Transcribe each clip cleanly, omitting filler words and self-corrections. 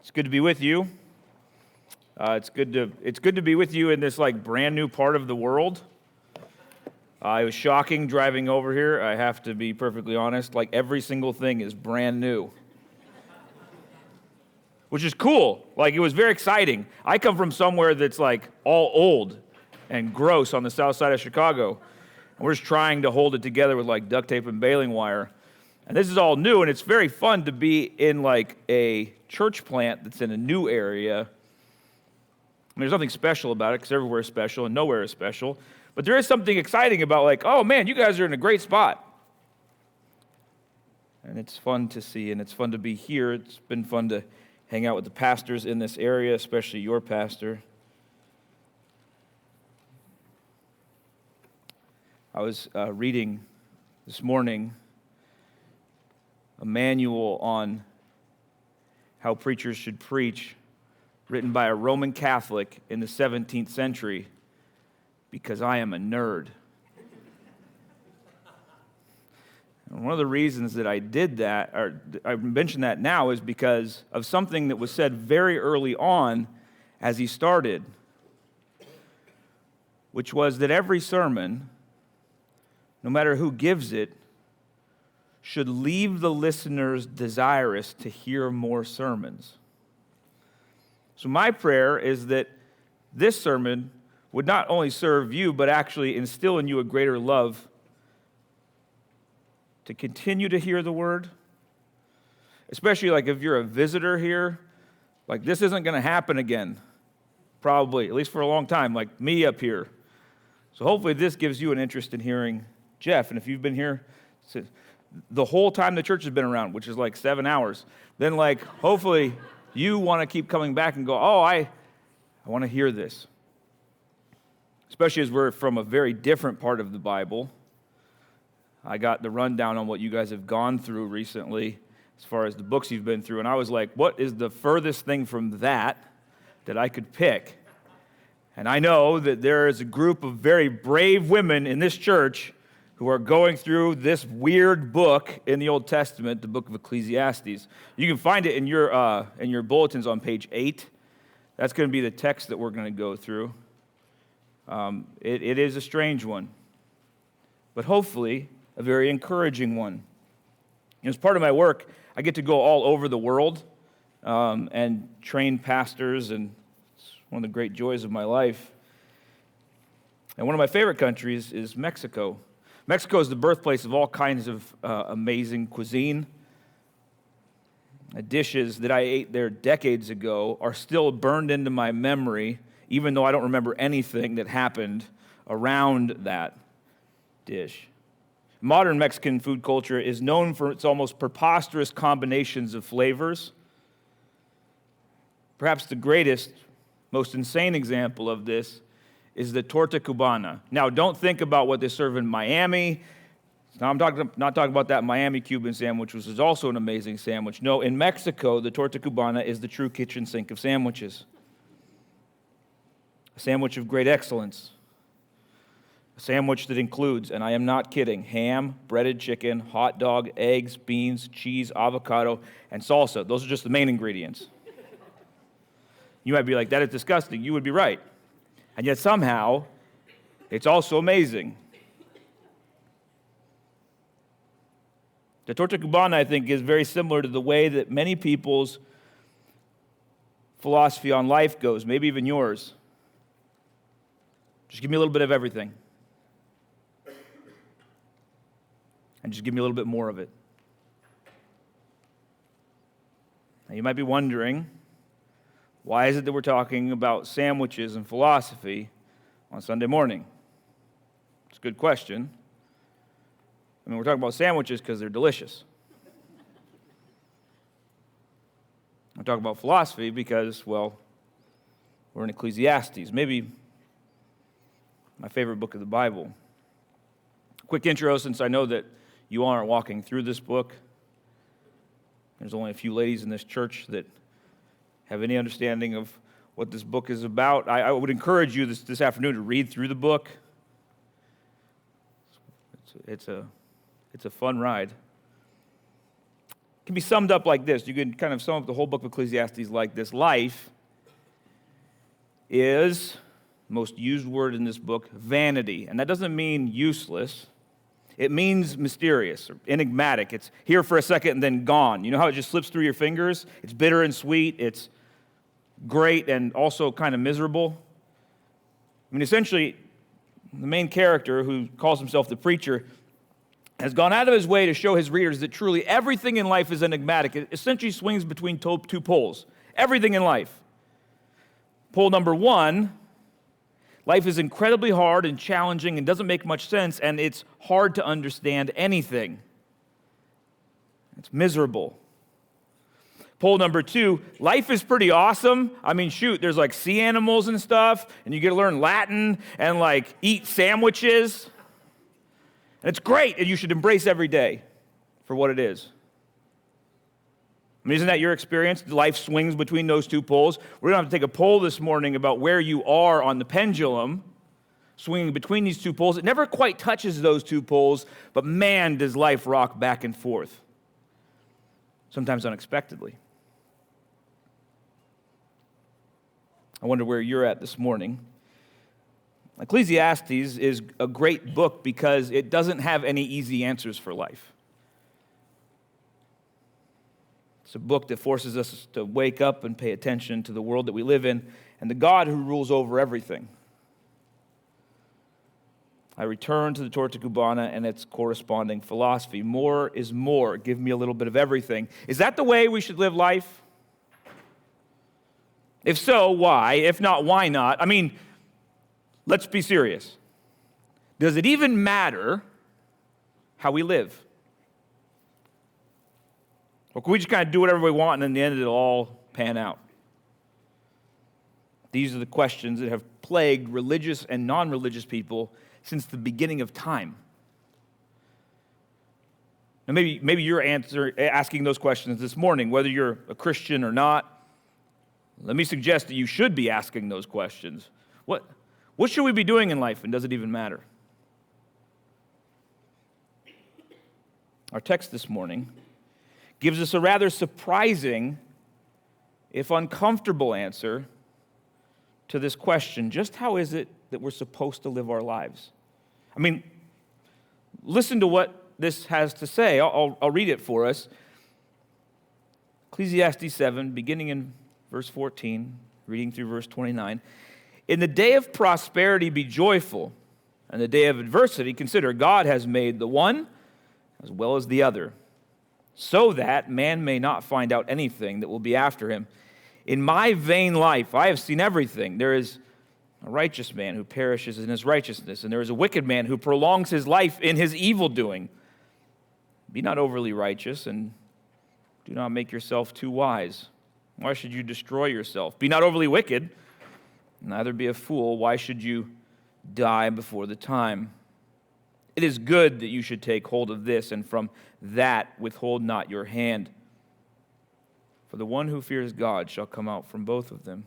It's good to be with you. It's good to be with you in this brand new part of the world. It was shocking driving over here. I have to be perfectly honest. Every single thing is brand new, which is cool. It was very exciting. I come from somewhere that's all old and gross on the south side of Chicago, and we're just trying to hold it together with duct tape and baling wire. And this is all new, and it's very fun to be in a church plant that's in a new area. And there's nothing special about it because everywhere is special and nowhere is special. But there is something exciting about oh man, you guys are in a great spot. And it's fun to see, and it's fun to be here. It's been fun to hang out with the pastors in this area, especially your pastor. I was reading this morning a manual on how preachers should preach, written by a Roman Catholic in the 17th century, because I am a nerd. And one of the reasons that I did that, or I mention that now, is because of something that was said very early on as he started, which was that every sermon, no matter who gives it, should leave the listeners desirous to hear more sermons. So my prayer is that this sermon would not only serve you, but actually instill in you a greater love to continue to hear the word, especially if you're a visitor here. This isn't going to happen again, probably, at least for a long time, like me up here. So hopefully this gives you an interest in hearing Jeff. And if you've been here the whole time the church has been around, which is 7 hours, then hopefully you want to keep coming back and go, oh, I want to hear this. Especially as we're from a very different part of the Bible. I got the rundown on what you guys have gone through recently as far as the books you've been through, and I was like, what is the furthest thing from that I could pick? And I know that there is a group of very brave women in this church who are going through this weird book in the Old Testament, the book of Ecclesiastes. You can find it in your bulletins on page 8. That's going to be the text that we're going to go through. It is a strange one, but hopefully a very encouraging one. As part of my work, I get to go all over the world and train pastors, and it's one of the great joys of my life. And one of my favorite countries is Mexico. Mexico is the birthplace of all kinds of amazing cuisine. Dishes that I ate there decades ago are still burned into my memory, even though I don't remember anything that happened around that dish. Modern Mexican food culture is known for its almost preposterous combinations of flavors. Perhaps the greatest, most insane example of this is the torta cubana. Now, don't think about what they serve in Miami. Now, I'm not talking about that Miami Cuban sandwich, which is also an amazing sandwich. No, in Mexico, the torta cubana is the true kitchen sink of sandwiches. A sandwich of great excellence. A sandwich that includes, and I am not kidding, ham, breaded chicken, hot dog, eggs, beans, cheese, avocado, and salsa. Those are just the main ingredients. You might be like, that is disgusting. You would be right. And yet somehow, it's also amazing. The torta cubana, I think, is very similar to the way that many people's philosophy on life goes, maybe even yours. Just give me a little bit of everything. And just give me a little bit more of it. Now, you might be wondering, why is it that we're talking about sandwiches and philosophy on Sunday morning? It's a good question. We're talking about sandwiches because they're delicious. We're talking about philosophy because, we're in Ecclesiastes, maybe my favorite book of the Bible. Quick intro, since I know that you all aren't walking through this book. There's only a few ladies in this church that have any understanding of what this book is about. I would encourage you this afternoon to read through the book. It's a fun ride. can be summed up like this. You can kind of sum up the whole book of Ecclesiastes like this. Life is, most used word in this book, vanity. And that doesn't mean useless. It means mysterious or enigmatic. It's here for a second and then gone. You know how it just slips through your fingers? It's bitter and sweet. It's great and also kind of miserable. I mean, essentially, the main character, who calls himself the preacher, has gone out of his way to show his readers that truly everything in life is enigmatic. It essentially swings between two poles. Everything in life. Pole number one, life is incredibly hard and challenging and doesn't make much sense, and it's hard to understand anything. It's miserable. Pole number two, life is pretty awesome. I mean, shoot, there's like sea animals and stuff, and you get to learn Latin and like eat sandwiches. And it's great, and you should embrace every day for what it is. I mean, isn't that your experience? Life swings between those two poles. We're going to have to take a poll this morning about where you are on the pendulum, swinging between these two poles. It never quite touches those two poles, but man, does life rock back and forth, sometimes unexpectedly. I wonder where you're at this morning. Ecclesiastes is a great book because it doesn't have any easy answers for life. It's a book that forces us to wake up and pay attention to the world that we live in and the God who rules over everything. I return to the Torta Cubana and its corresponding philosophy. More is more. Give me a little bit of everything. Is that the way we should live life? If so, why? If not, why not? I mean, let's be serious. Does it even matter how we live? Or can we just kind of do whatever we want and in the end it'll all pan out? These are the questions that have plagued religious and non-religious people since the beginning of time. Now maybe you're asking those questions this morning, whether you're a Christian or not. Let me suggest that you should be asking those questions. What should we be doing in life, and does it even matter? Our text this morning gives us a rather surprising, if uncomfortable, answer to this question. Just how is it that we're supposed to live our lives? I mean, listen to what this has to say. I'll read it for us. Ecclesiastes 7, beginning in verse 14, reading through verse 29. In the day of prosperity be joyful, and the day of adversity consider God has made the one as well as the other, so that man may not find out anything that will be after him. In my vain life I have seen everything. There is a righteous man who perishes in his righteousness, and there is a wicked man who prolongs his life in his evil doing. Be not overly righteous, and do not make yourself too wise. Why should you destroy yourself? Be not overly wicked, neither be a fool. Why should you die before the time? It is good that you should take hold of this, and from that withhold not your hand. For the one who fears God shall come out from both of them.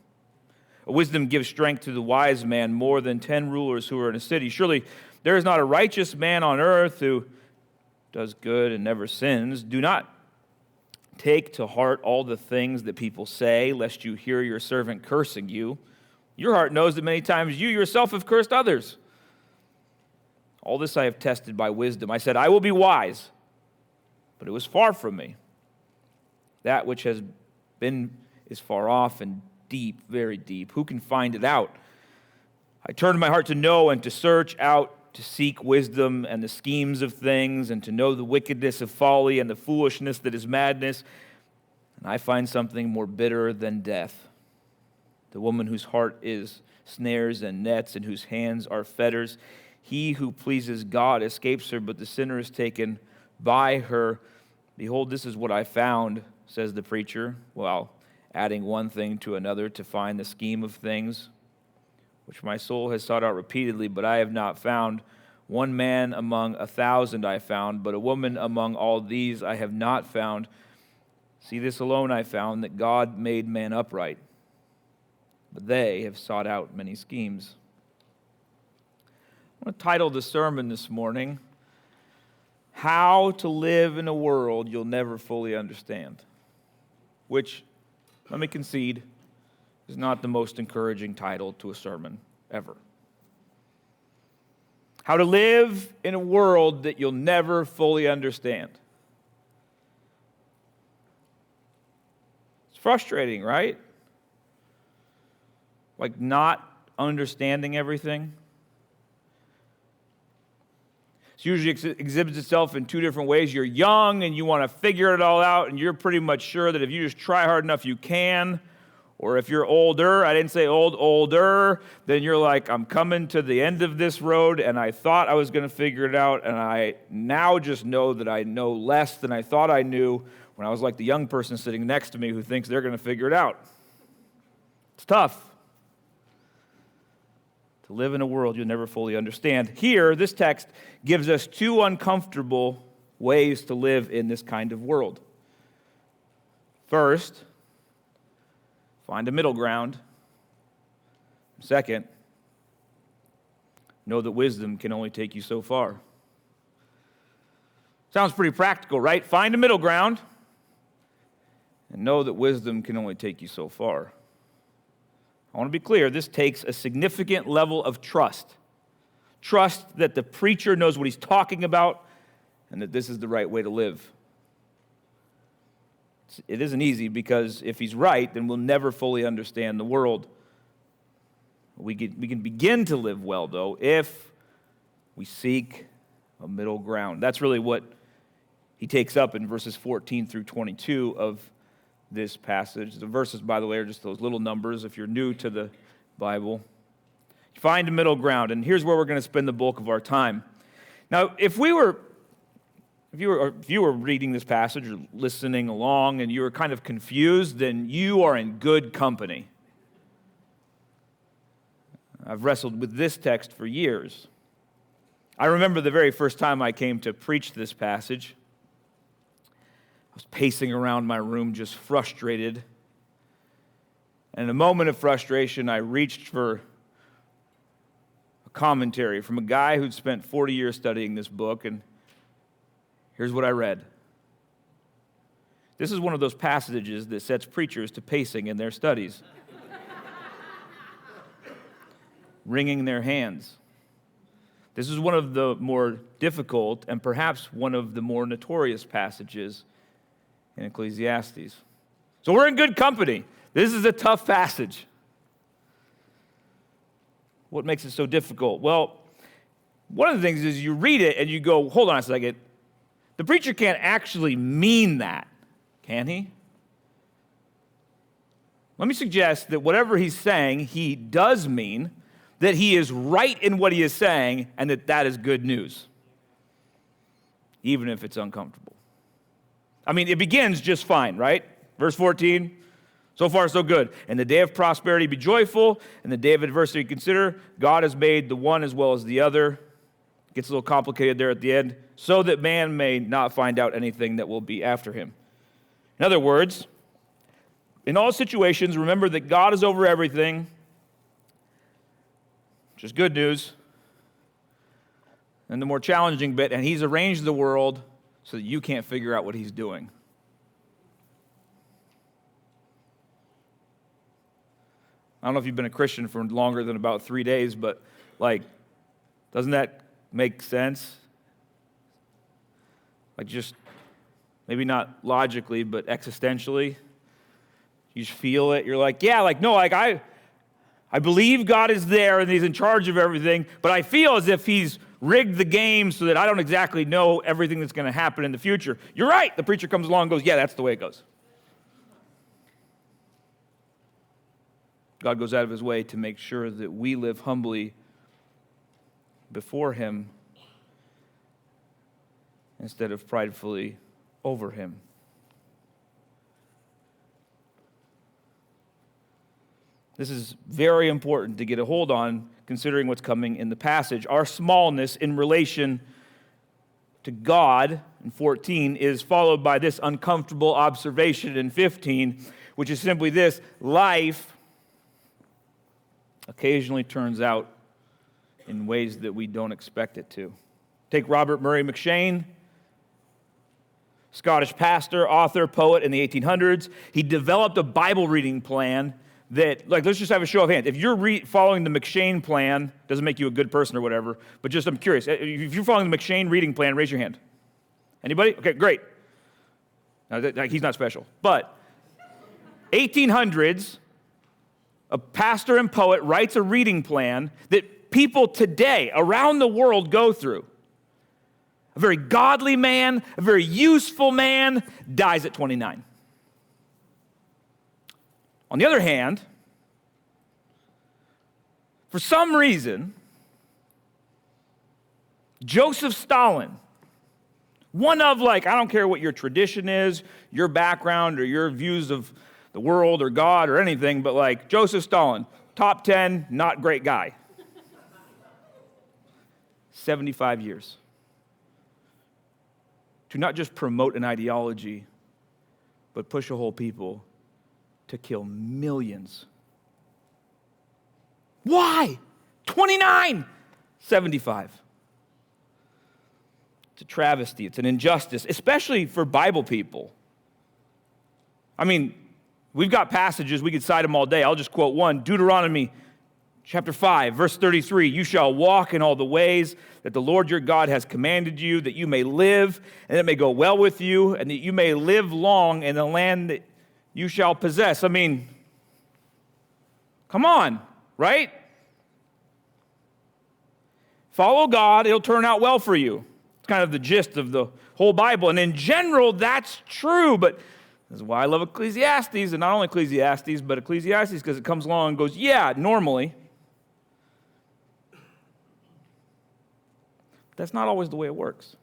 Wisdom gives strength to the wise man more than 10 rulers who are in a city. Surely there is not a righteous man on earth who does good and never sins. Do not take to heart all the things that people say, lest you hear your servant cursing you. Your heart knows that many times you yourself have cursed others. All this I have tested by wisdom. I said, I will be wise, but it was far from me. That which has been is far off and deep, very deep. Who can find it out? I turned my heart to know and to search out, to seek wisdom and the schemes of things, and to know the wickedness of folly and the foolishness that is madness. And I find something more bitter than death. The woman whose heart is snares and nets, and whose hands are fetters. He who pleases God escapes her, but the sinner is taken by her. Behold, this is what I found, says the preacher, while adding one thing to another to find the scheme of things, which my soul has sought out repeatedly, but I have not found. One man among 1,000 I found, but a woman among all these I have not found. See, this alone I found, that God made man upright, but they have sought out many schemes. I want to title the sermon this morning, How to live in a world you'll never fully understand, which, let me concede, is not the most encouraging title to a sermon ever. How to live in a world that you'll never fully understand. It's frustrating, right? Like not understanding everything. It usually exhibits itself in two different ways. You're young and you want to figure it all out, and you're pretty much sure that if you just try hard enough, you can. Or if you're older, I didn't say older, then you're like, I'm coming to the end of this road, and I thought I was going to figure it out, and I now just know that I know less than I thought I knew when I was like the young person sitting next to me who thinks they're going to figure it out. It's tough to live in a world you'll never fully understand. Here, this text gives us two uncomfortable ways to live in this kind of world. First, find a middle ground. Second, know that wisdom can only take you so far. Sounds pretty practical, right? Find a middle ground and know that wisdom can only take you so far. I want to be clear, this takes a significant level of trust. Trust that the preacher knows what he's talking about and that this is the right way to live. It isn't easy because if he's right, then we'll never fully understand the world. We can begin to live well, though, if we seek a middle ground. That's really what he takes up in verses 14 through 22 of this passage. The verses, by the way, are just those little numbers if you're new to the Bible. Find a middle ground, and here's where we're going to spend the bulk of our time. Now, if you were reading this passage or listening along and you were kind of confused, then you are in good company. I've wrestled with this text for years. I remember the very first time I came to preach this passage. I was pacing around my room just frustrated. And in a moment of frustration, I reached for a commentary from a guy who'd spent 40 years studying this book, and here's what I read. This is one of those passages that sets preachers to pacing in their studies. Wringing their hands. This is one of the more difficult and perhaps one of the more notorious passages in Ecclesiastes. So we're in good company. This is a tough passage. What makes it so difficult? Well, one of the things is you read it and you go, hold on a second. The preacher can't actually mean that, can he? Let me suggest that whatever he's saying, he does mean, that he is right in what he is saying, and that is good news, even if it's uncomfortable. I mean, it begins just fine, right? Verse 14, so far so good. In the day of prosperity be joyful, in the day of adversity consider, God has made the one as well as the other. It gets a little complicated there at the end, so that man may not find out anything that will be after him. In other words, in all situations, remember that God is over everything, which is good news. And the more challenging bit, and he's arranged the world so that you can't figure out what he's doing. I don't know if you've been a Christian for longer than about 3 days, but doesn't that make sense? Just maybe not logically, but existentially. You just feel it. You're like, I believe God is there and he's in charge of everything, but I feel as if he's rigged the game so that I don't exactly know everything that's going to happen in the future. You're right. The preacher comes along and goes, yeah, that's the way it goes. God goes out of his way to make sure that we live humbly before him instead of pridefully over him. This is very important to get a hold on, considering what's coming in the passage. Our smallness in relation to God in 14 is followed by this uncomfortable observation in 15, which is simply this: life occasionally turns out in ways that we don't expect it to. Take Robert Murray McShane, Scottish pastor, author, poet in the 1800s. He developed a Bible reading plan that, like, let's just have a show of hands. If you're following the McShane plan, doesn't make you a good person or whatever, but just I'm curious. If you're following the McShane reading plan, raise your hand. Anybody? Okay, great. Now, he's not special. But 1800s, a pastor and poet writes a reading plan that people today around the world go through. A very godly man, a very useful man, dies at 29. On the other hand, for some reason, Joseph Stalin, one of, like, I don't care what your tradition is, your background or your views of the world or God or anything, but like Joseph Stalin, top 10, not great guy. 75 years. To not just promote an ideology, but push a whole people to kill millions. Why? 29, 75. It's a travesty. It's an injustice, especially for Bible people. I mean, we've got passages, we could cite them all day. I'll just quote one. Deuteronomy chapter 5, verse 33. You shall walk in all the ways that the Lord your God has commanded you, that you may live, and it may go well with you, and that you may live long in the land that you shall possess. I mean, come on, right? Follow God, it'll turn out well for you. It's kind of the gist of the whole Bible. And in general, that's true, but this is why I love Ecclesiastes, and not only Ecclesiastes, but Ecclesiastes, because it comes along and goes, yeah, normally. That's not always the way it works.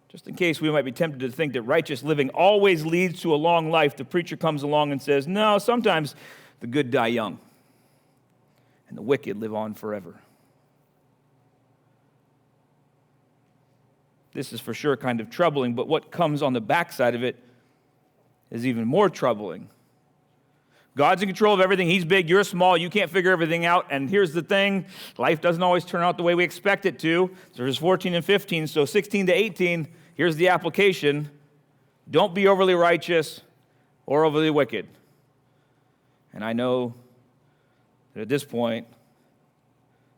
Just in case we might be tempted to think that righteous living always leads to a long life, the preacher comes along and says, no, sometimes the good die young, and the wicked live on forever. This is for sure kind of troubling, but what comes on the backside of it is even more troubling. God's in control of everything. He's big, you're small, you can't figure everything out. And here's the thing, life doesn't always turn out the way we expect it to. So there's 14 and 15, so 16 to 18, here's the application. Don't be overly righteous or overly wicked. And I know that at this point,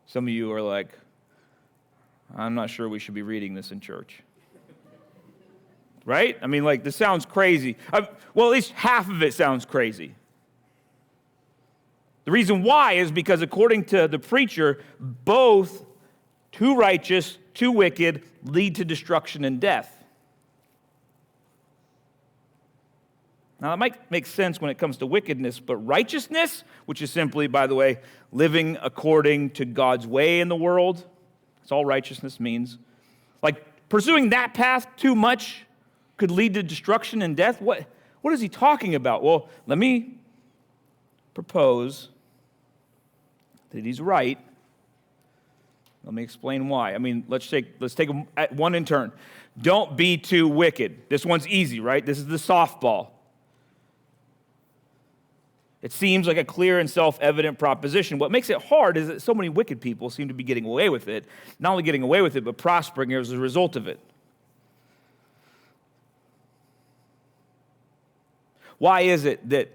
some of you are like, I'm not sure we should be reading this in church. Right? I mean, like, this sounds crazy. Well, at least half of it sounds crazy. The reason why is because according to the preacher, both too righteous, too wicked lead to destruction and death. Now, that might make sense when it comes to wickedness, but righteousness, which is simply, by the way, living according to God's way in the world, that's all righteousness means. Like, pursuing that path too much could lead to destruction and death? What is he talking about? Well, let me propose that he's right. Let me explain why. I mean, let's take them one in turn. Don't be too wicked. This one's easy, right? This is the softball. It seems like a clear and self-evident proposition. What makes it hard is that so many wicked people seem to be getting away with it. Not only getting away with it, but prospering as a result of it. Why is it that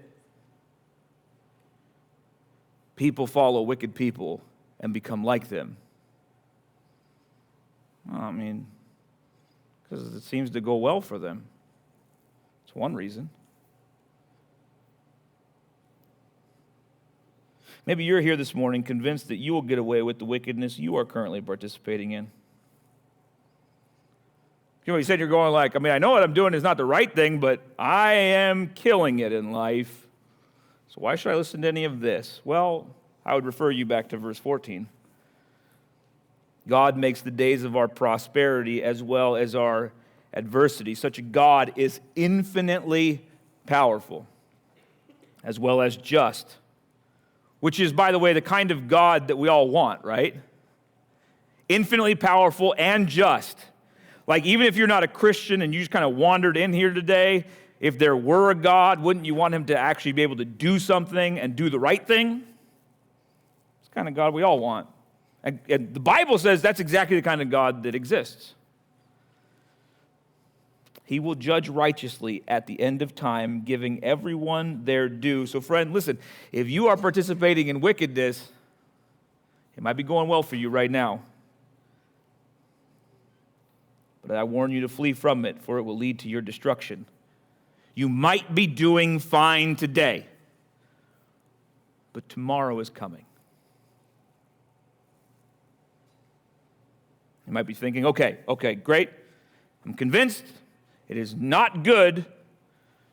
people follow wicked people and become like them? Well, I mean, because it seems to go well for them. It's one reason. Maybe you're here this morning convinced that you will get away with the wickedness you are currently participating in. You know, you said you're going like, I know what I'm doing is not the right thing, but I am killing it in life. So why should I listen to any of this? Well, I would refer you back to verse 14. God makes the days of our prosperity as well as our adversity. Such a God is infinitely powerful as well as just. Which is, by the way, the kind of God that we all want, right? Infinitely powerful and just. Like, even if you're not a Christian and you just kind of wandered in here today, if there were a God, wouldn't you want him to actually be able to do something and do the right thing? It's the kind of God we all want. And the Bible says that's exactly the kind of God that exists. He will judge righteously at the end of time, giving everyone their due. So friend, listen, if you are participating in wickedness, it might be going well for you right now. But I warn you to flee from it, for it will lead to your destruction. You might be doing fine today, but tomorrow is coming. You might be thinking, okay, great. I'm convinced it is not good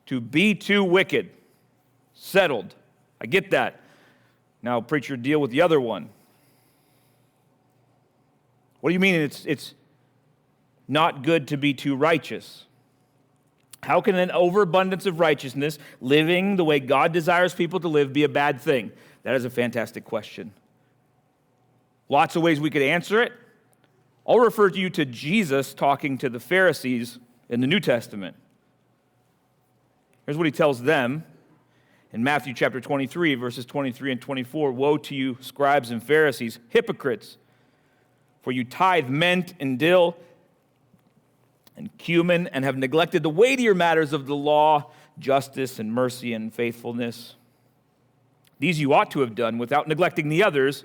to be too wicked. Settled. I get that. Now, preacher, deal with the other one. What do you mean it's not good to be too righteous? How can an overabundance of righteousness, living the way God desires people to live, be a bad thing? That is a fantastic question. Lots of ways we could answer it. I'll refer you to Jesus talking to the Pharisees in the New Testament. Here's what he tells them in Matthew chapter 23, verses 23 and 24. Woe to you, scribes and Pharisees, hypocrites, for you tithe mint and dill and cumin, and have neglected the weightier matters of the law, justice and mercy and faithfulness. These you ought to have done without neglecting the others,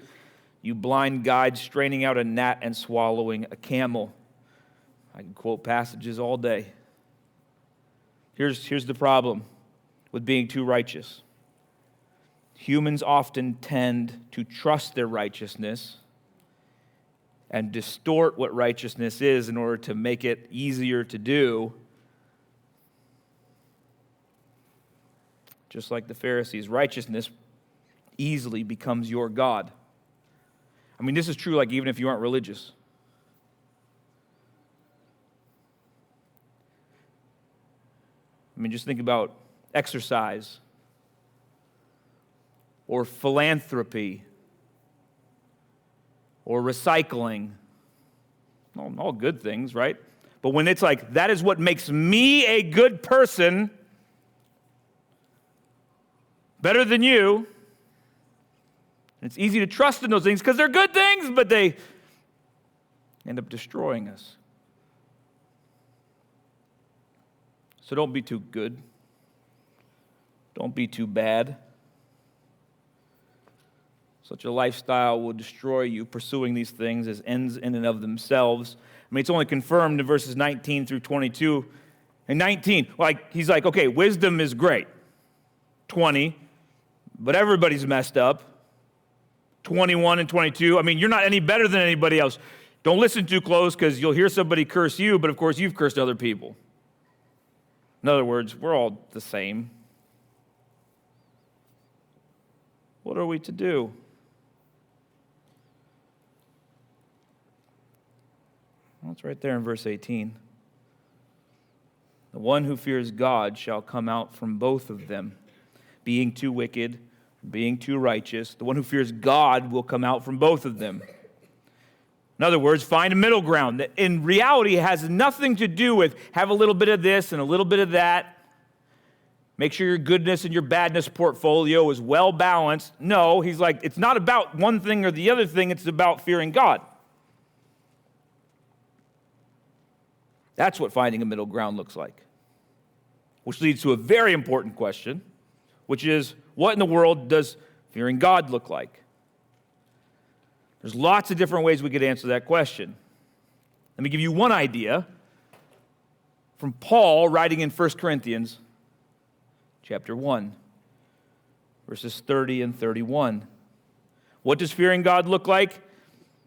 you blind guides, straining out a gnat and swallowing a camel. I can quote passages all day. Here's the problem with being too righteous. Humans often tend to trust their righteousness and distort what righteousness is in order to make it easier to do. Just like the Pharisees, righteousness easily becomes your God. I mean, this is true like even if you aren't religious. I mean, just think about exercise or philanthropy or recycling. All good things, right? But when it's like, that is what makes me a good person, better than you, it's easy to trust in those things because they're good things, but they end up destroying us. So don't be too good. Don't be too bad. Such a lifestyle will destroy you, pursuing these things as ends in and of themselves. I mean, it's only confirmed in verses 19 through 22. And 19, he's like, okay, wisdom is great. 20, but everybody's messed up. 21 and 22, I mean, you're not any better than anybody else. Don't listen too close because you'll hear somebody curse you, but of course you've cursed other people. In other words, we're all the same. What are we to do? Well, it's right there in verse 18. The one who fears God shall come out from both of them, being too wicked, being too righteous. The one who fears God will come out from both of them. In other words, find a middle ground that in reality has nothing to do with have a little bit of this and a little bit of that. Make sure your goodness and your badness portfolio is well balanced. No, he's like, it's not about one thing or the other thing, it's about fearing God. That's what finding a middle ground looks like. Which leads to a very important question, which is, what in the world does fearing God look like? There's lots of different ways we could answer that question. Let me give you one idea from Paul writing in 1 Corinthians chapter 1, verses 30 and 31. What does fearing God look like?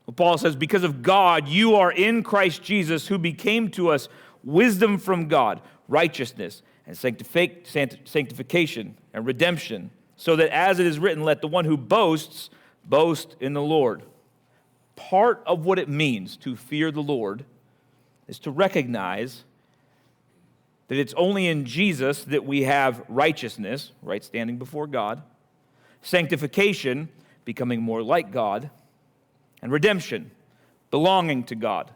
Well, Paul says, because of God, you are in Christ Jesus, who became to us wisdom from God, righteousness, and sanctification and redemption, so that as it is written, let the one who boasts, boast in the Lord. Part of what it means to fear the Lord is to recognize that it's only in Jesus that we have righteousness, right standing before God, sanctification, becoming more like God, and redemption, belonging to God.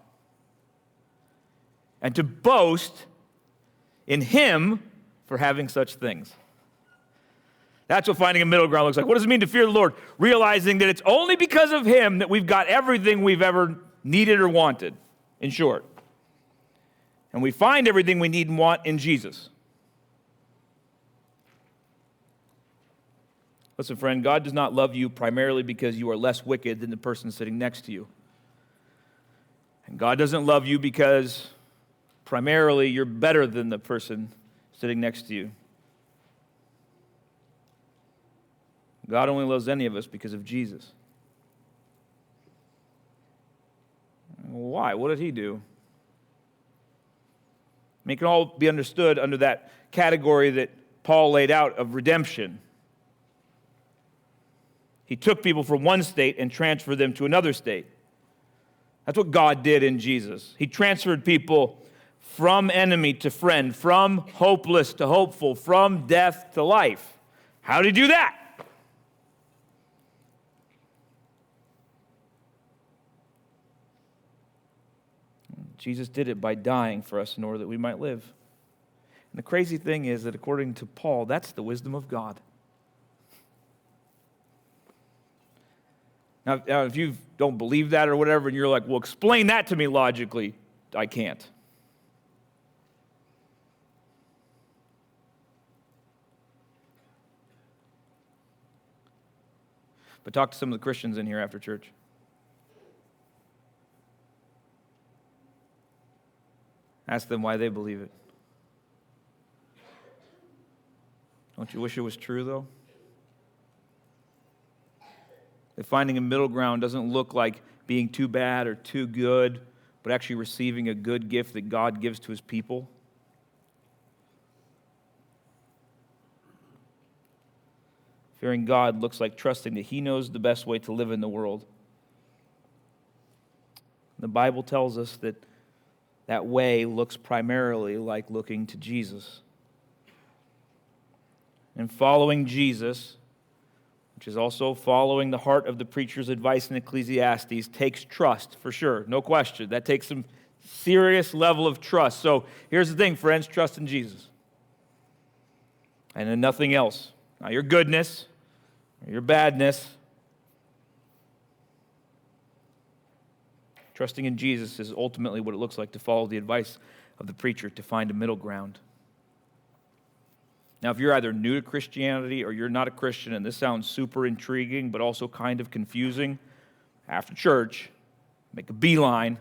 And to boast in Him for having such things. That's what finding a middle ground looks like. What does it mean to fear the Lord? Realizing that it's only because of Him that we've got everything we've ever needed or wanted, in short. And we find everything we need and want in Jesus. Listen, friend, God does not love you primarily because you are less wicked than the person sitting next to you. And God doesn't love you because primarily you're better than the person sitting next to you. God only loves any of us because of Jesus. Why? What did he do? It can all be understood under that category that Paul laid out of redemption. He took people from one state and transferred them to another state. That's what God did in Jesus. He transferred people from enemy to friend, from hopeless to hopeful, from death to life. How did he do that? Jesus did it by dying for us in order that we might live. And the crazy thing is that according to Paul, that's the wisdom of God. Now, if you don't believe that or whatever, and you're like, well, explain that to me logically, I can't. But talk to some of the Christians in here after church. Ask them why they believe it. Don't you wish it was true, though? That finding a middle ground doesn't look like being too bad or too good, but actually receiving a good gift that God gives to his people. Fearing God looks like trusting that he knows the best way to live in the world. The Bible tells us that that way looks primarily like looking to Jesus. And following Jesus, which is also following the heart of the preacher's advice in Ecclesiastes, takes trust, for sure, no question. That takes some serious level of trust. So here's the thing, friends, trust in Jesus. And in nothing else. Not your goodness, or your badness. Trusting in Jesus is ultimately what it looks like to follow the advice of the preacher, to find a middle ground. Now, if you're either new to Christianity or you're not a Christian, and this sounds super intriguing but also kind of confusing, after church, make a beeline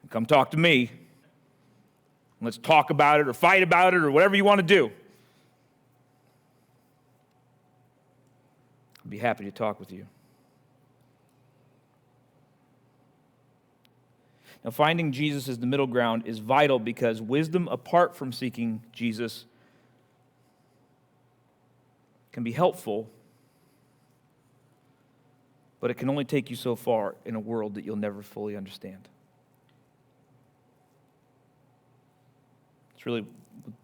and come talk to me. Let's talk about it or fight about it or whatever you want to do. I'd be happy to talk with you. Now, finding Jesus as the middle ground is vital because wisdom apart from seeking Jesus can be helpful, but it can only take you so far in a world that you'll never fully understand. It's really what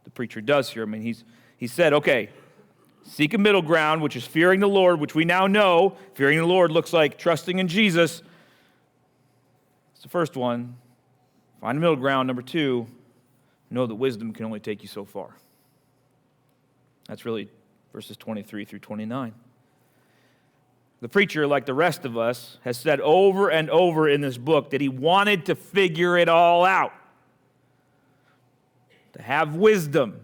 the preacher does here. I mean, he said, okay, seek a middle ground, which is fearing the Lord, which we now know. Fearing the Lord looks like trusting in Jesus. It's the first one. Find a middle ground. Number two, know that wisdom can only take you so far. That's really verses 23 through 29. The preacher, like the rest of us, has said over and over in this book that he wanted to figure it all out, to have wisdom.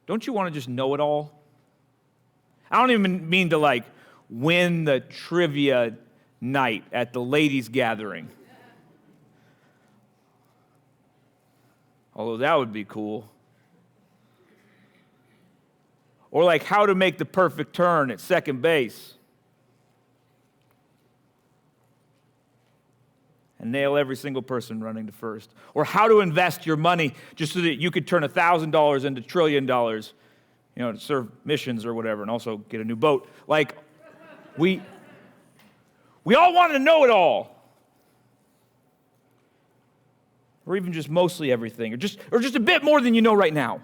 Don't you want to just know it all? I don't even mean to like win the trivia night at the ladies' gathering. Although that would be cool. Or like how to make the perfect turn at second base. And nail every single person running to first. Or how to invest your money just so that you could turn $1,000 into $1 trillion, to serve missions or whatever, and also get a new boat. Like, we all want to know it all. Or even just mostly everything, or just a bit more than you know right now.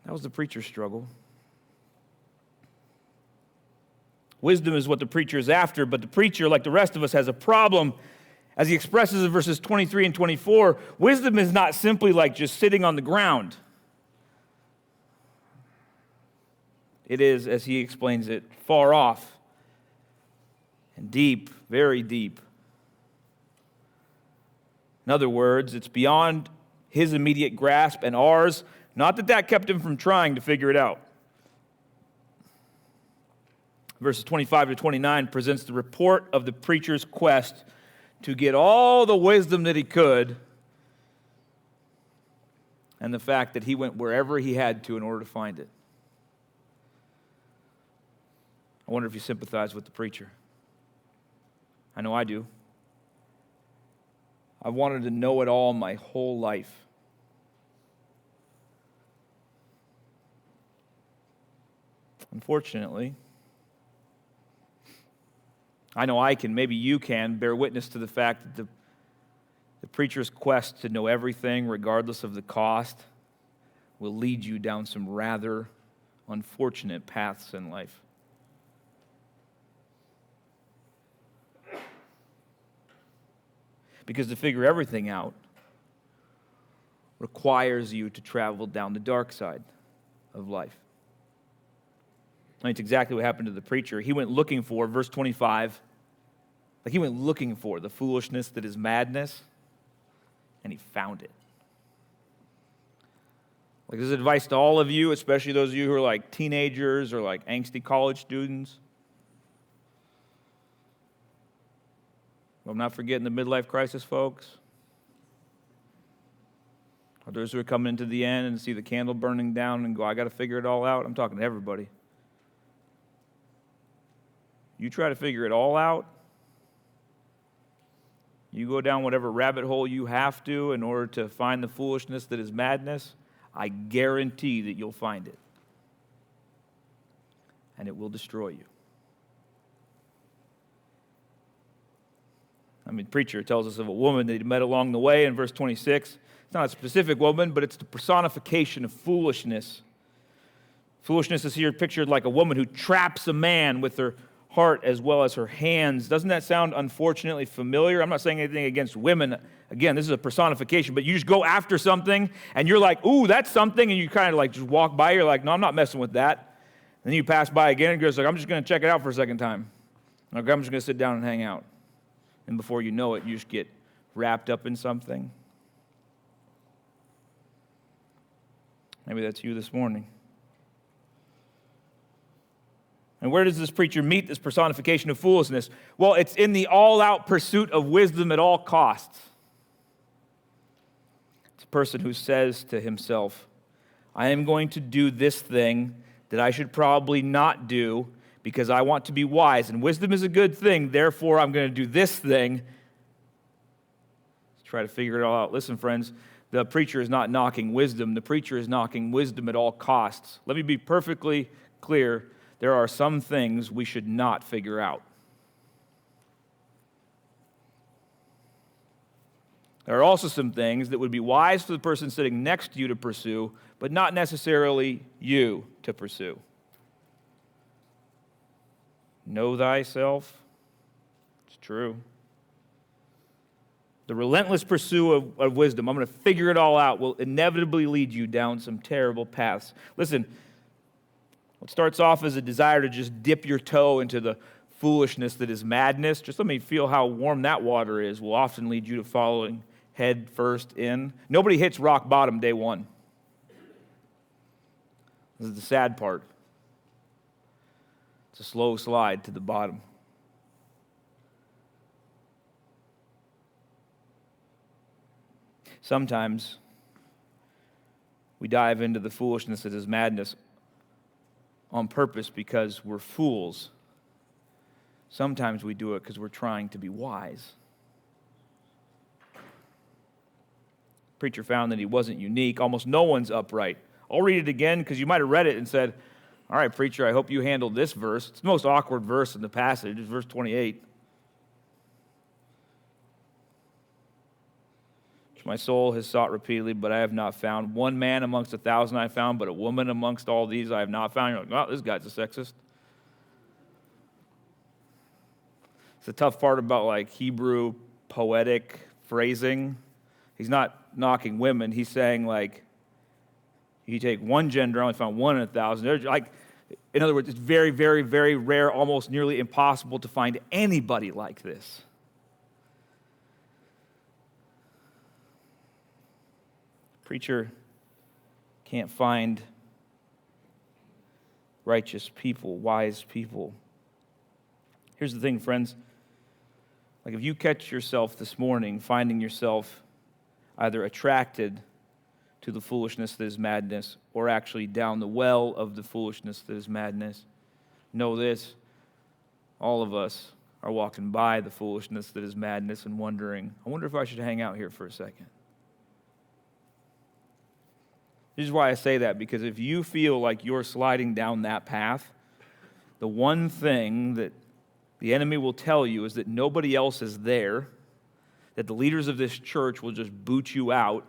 That was the preacher's struggle. Wisdom is what the preacher is after, but the preacher, like the rest of us, has a problem. As he expresses in verses 23 and 24, wisdom is not simply like just sitting on the ground. It is, as he explains it, far off and deep, very deep. In other words, it's beyond his immediate grasp and ours, not that kept him from trying to figure it out. Verses 25 to 29 presents the report of the preacher's quest to get all the wisdom that he could, and the fact that he went wherever he had to in order to find it. I wonder if you sympathize with the preacher. I know I do. I've wanted to know it all my whole life. Unfortunately, I know I can, maybe you can, bear witness to the fact that the preacher's quest to know everything, regardless of the cost, will lead you down some rather unfortunate paths in life. Because to figure everything out requires you to travel down the dark side of life. I mean, it's exactly what happened to the preacher. He went looking for, verse 25, he went looking for the foolishness that is madness, and he found it. This is advice to all of you, especially those of you who are like teenagers or like angsty college students. I'm not forgetting the midlife crisis, folks. Or those who are coming into the end and see the candle burning down and go, I got to figure it all out. I'm talking to everybody. You try to figure it all out. You go down whatever rabbit hole you have to in order to find the foolishness that is madness. I guarantee that you'll find it. And it will destroy you. I mean, the preacher tells us of a woman that he met along the way in verse 26. It's not a specific woman, but it's the personification of foolishness. Foolishness is here pictured like a woman who traps a man with her heart as well as her hands. Doesn't that sound unfortunately familiar? I'm not saying anything against women. Again, this is a personification, but you just go after something and you're like, ooh, that's something, and you kind of like just walk by, you're like, no, I'm not messing with that. And then you pass by again and goes like, I'm just going to check it out for a second time. Okay, I'm just going to sit down and hang out. And before you know it, you just get wrapped up in something. Maybe that's you this morning. And where does this preacher meet this personification of foolishness? Well, it's in the all-out pursuit of wisdom at all costs. It's a person who says to himself, I am going to do this thing that I should probably not do because I want to be wise. And wisdom is a good thing, therefore I'm going to do this thing. Let's try to figure it all out. Listen, friends, the preacher is not knocking wisdom. The preacher is knocking wisdom at all costs. Let me be perfectly clear. There are some things we should not figure out. There are also some things that would be wise for the person sitting next to you to pursue, but not necessarily you to pursue. Know thyself. It's true. The relentless pursuit of wisdom, I'm going to figure it all out, will inevitably lead you down some terrible paths. Listen, what starts off as a desire to just dip your toe into the foolishness that is madness, just let me feel how warm that water is, will often lead you to following head first in. Nobody hits rock bottom day one. This is the sad part. It's a slow slide to the bottom. Sometimes we dive into the foolishness that is madness on purpose because we're fools. Sometimes we do it because we're trying to be wise. Preacher found that he wasn't unique. Almost no one's upright. I'll read it again because you might have read it and said, all right, preacher, I hope you handled this verse. It's the most awkward verse in the passage. It's verse 28. Which my soul has sought repeatedly, but I have not found. One man amongst 1,000 I found, but a woman amongst all these I have not found. You're like, oh, this guy's a sexist. It's the tough part about like Hebrew poetic phrasing. He's not knocking women. He's saying like, you take one gender, I only found one in 1,000. Like, In other words, it's very, very, very rare, almost nearly impossible to find anybody like this. Preacher can't find righteous people, wise people. Here's the thing, friends. Like if you catch yourself this morning finding yourself either attracted to the foolishness that is madness or actually down the well of the foolishness that is madness, know this, all of us are walking by the foolishness that is madness and wondering, I wonder if I should hang out here for a second. This is why I say that, because if you feel like you're sliding down that path, the one thing that the enemy will tell you is that nobody else is there, that the leaders of this church will just boot you out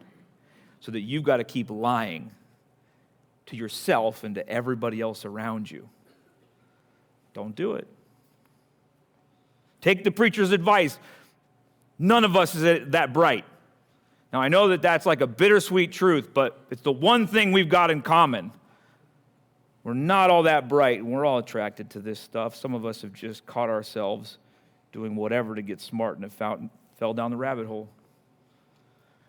so that you've got to keep lying to yourself and to everybody else around you. Don't do it. Take the preacher's advice. None of us is that bright. Now, I know that that's like a bittersweet truth, but it's the one thing we've got in common. We're not all that bright, and we're all attracted to this stuff. Some of us have just caught ourselves doing whatever to get smart and have fell down the rabbit hole.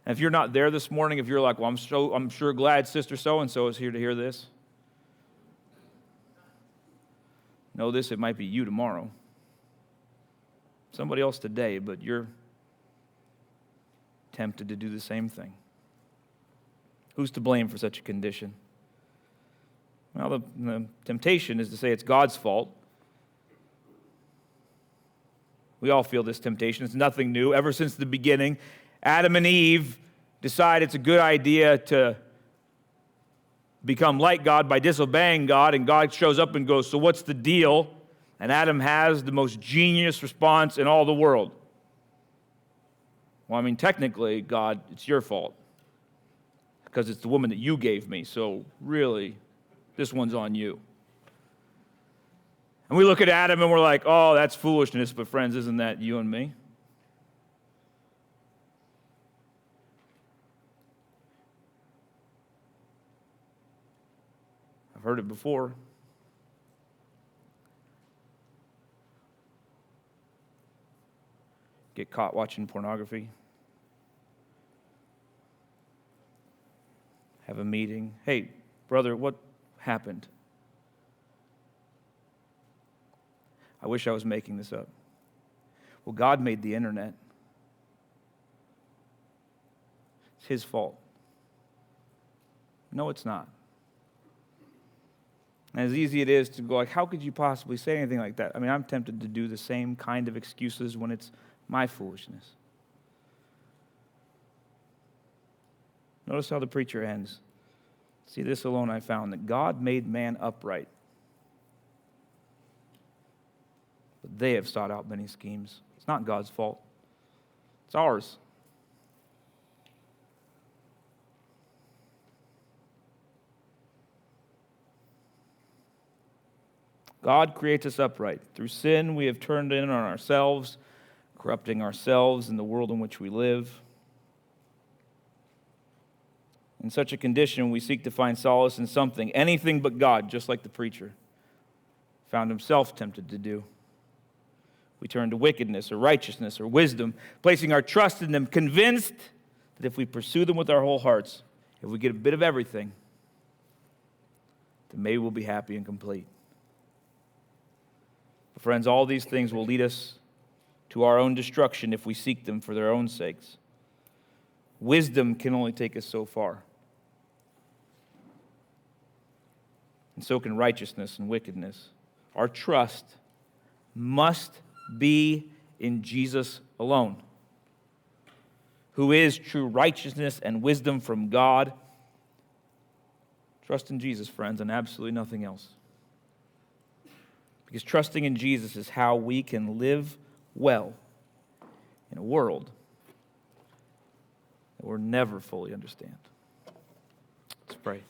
And if you're not there this morning, if you're like, well, I'm sure glad Sister So-and-so is here to hear this. Know this, it might be you tomorrow. Somebody else today, but you're tempted to do the same thing. Who's to blame for such a condition? Well, the temptation is to say it's God's fault. We all feel this temptation. It's nothing new. Ever since the beginning, Adam and Eve decide it's a good idea to become like God by disobeying God, and God shows up and goes, so what's the deal? And Adam has the most genius response in all the world. Well, I mean, technically, God, it's your fault because it's the woman that you gave me, so really, this one's on you. And we look at Adam and we're like, oh, that's foolishness, but friends, isn't that you and me? I've heard it before. Get caught watching pornography. Have a meeting. Hey, brother, what happened? I wish I was making this up. Well, God made the internet. It's His fault. No, it's not. And as easy it is to go like, how could you possibly say anything like that? I mean, I'm tempted to do the same kind of excuses when it's my foolishness. Notice how the preacher ends. See, this alone I found, that God made man upright, but they have sought out many schemes. It's not God's fault. It's ours. God creates us upright. Through sin, we have turned in on ourselves, corrupting ourselves and the world in which we live. In such a condition, we seek to find solace in something, anything but God, just like the preacher found himself tempted to do. We turn to wickedness or righteousness or wisdom, placing our trust in them, convinced that if we pursue them with our whole hearts, if we get a bit of everything, then maybe we'll be happy and complete. But friends, all these things will lead us to our own destruction if we seek them for their own sakes. Wisdom can only take us so far. And so can righteousness and wickedness. Our trust must be in Jesus alone, who is true righteousness and wisdom from God. Trust in Jesus, friends, and absolutely nothing else. Because trusting in Jesus is how we can live well in a world that we'll never fully understand. Let's pray.